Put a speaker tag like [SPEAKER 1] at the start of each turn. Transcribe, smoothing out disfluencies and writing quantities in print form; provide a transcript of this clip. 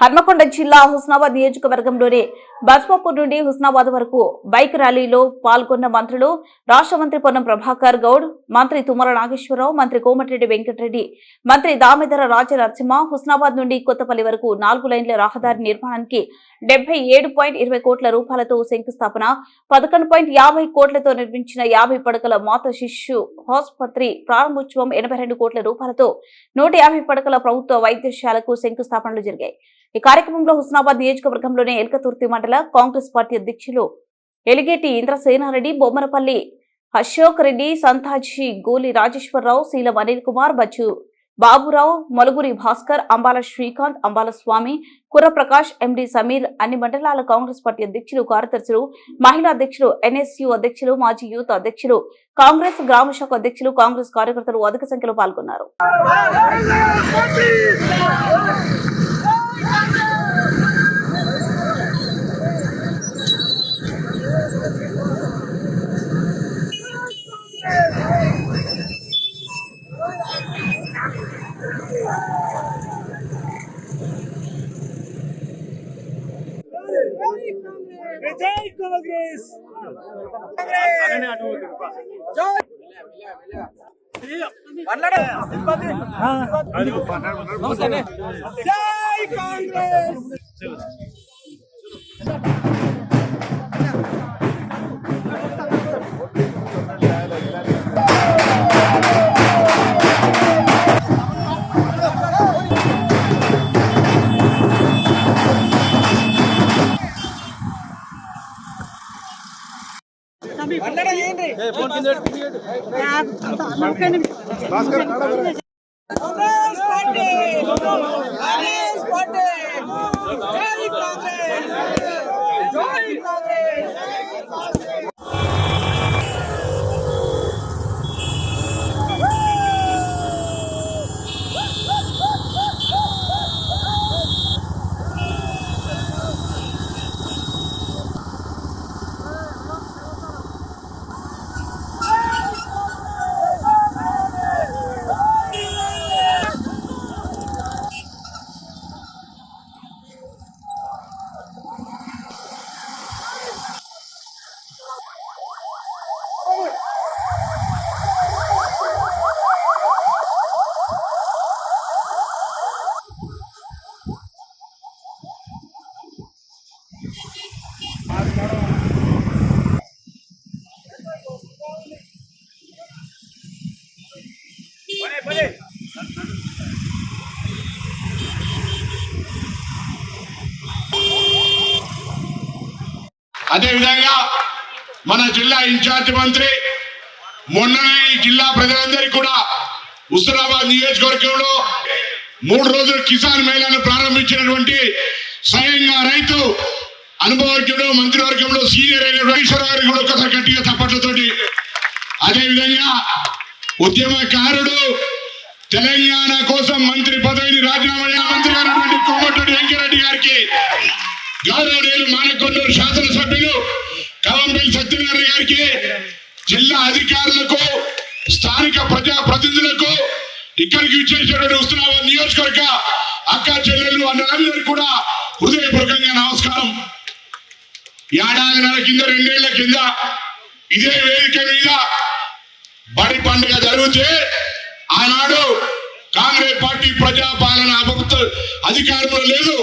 [SPEAKER 1] హన్మకొండ జిల్లా హుస్నాబాద్ నియోజకవర్గంలోని బస్మాపూర్ నుండి హుస్నాబాద్ వరకు బైక్ ర్యాలీలో పాల్గొన్న మంత్రులు రాష్ట్ర మంత్రి పొన్నం ప్రభాకర్ గౌడ్, మంత్రి తుమ్మల నాగేశ్వరరావు, మంత్రి కోమటిరెడ్డి వెంకటరెడ్డి, మంత్రి దామోదర రాజనరసింహ. హుస్నాబాద్ నుండి కొత్తపల్లి వరకు 4 లైన్ల రహదారి నిర్మాణానికి 77.20 కోట్ల రూపాయలతో శంకుస్థాపన, 11.50 కోట్లతో నిర్మించిన 50 పడకల మాత శిశు ఆసుపత్రి ప్రారంభోత్సవం, 82 కోట్ల రూపాయలతో 150 పడకల ప్రభుత్వ వైద్యశాలకు శంకుస్థాపనలు జరిగాయి. ఈ కార్యక్రమంలో హుస్నాబాద్ నియోజకవర్గంలోని ఎల్కతుర్తి మండల కాంగ్రెస్ పార్టీ అధ్యక్షులు ఎలిగేటి ఇంద్రసేనారెడ్డి, బొమ్మరపల్లి అశోక్ రెడ్డి, సంతాజీ గోలి రాజేశ్వరరావు, శీలం అనిల్ కుమార్, బచ్చు బాబురావు, మలుగురి భాస్కర్, అంబాల శ్రీకాంత్, అంబాల స్వామి, కుర్రప్రకాష్, ఎండి సమీర్, అన్ని మండలాల కాంగ్రెస్ పార్టీ అధ్యక్షులు, కార్యదర్శులు, మహిళా అధ్యక్షులు, ఎన్ఎస్యు అధ్యక్షులు, మాజీ యూత్ అధ్యక్షులు, కాంగ్రెస్ గ్రామ శాఖ అధ్యక్షులు, కాంగ్రెస్ కార్యకర్తలు అధిక సంఖ్యలో పాల్గొన్నారు.
[SPEAKER 2] जय कांग्रेस जय कांग्रेस
[SPEAKER 3] అదే విధంగా మన జిల్లా ఇన్ఛార్జ్ మంత్రి మొన్ననే ఈ జిల్లా ప్రజలందరికీ కూడా హుస్నాబాద్ నియోజకవర్గంలో 3 రోజుల కిసాన్ మేళాను ప్రారంభించినటువంటి స్వయంగా రైతు అనుభవజ్ఞుడు మంత్రివర్గంలో సీనియర్ అయిన ఈశ్వర గారికి కూడా ఒకసారి గట్టిగా చప్పట్లతోటి, అదే విధంగా ఉద్యమకారుడు తెలంగాణ కోసం మంత్రి పదవిని రాజీనామా మంత్రి అయినటువంటి కోమటిరెడ్డి వెంకటరెడ్డి గారికి, గౌరవనీయులు మానకొండూరు శాసనసభ్యులు కవంపల్లి సత్యనారాయణ గారికి, జిల్లా అధికారులకు, స్థానిక ప్రజా ప్రతినిధులకు, ఇక్కడికి విచ్చేసినటువంటి హుస్నాబాద్ నియోజకవర్గ అక్క చెల్లెళ్ళు అన్నలందరికీ కూడా హృదయపూర్వకంగా నమస్కారం. ఏడాదిన్నర కింద 2 ఏళ్ల కింద ఇదే వేదిక మీద బడి పండుగ జరిగితే ఆనాడు కాంగ్రెస్ పార్టీ ప్రజాపాలన అధికారంలో లేదు.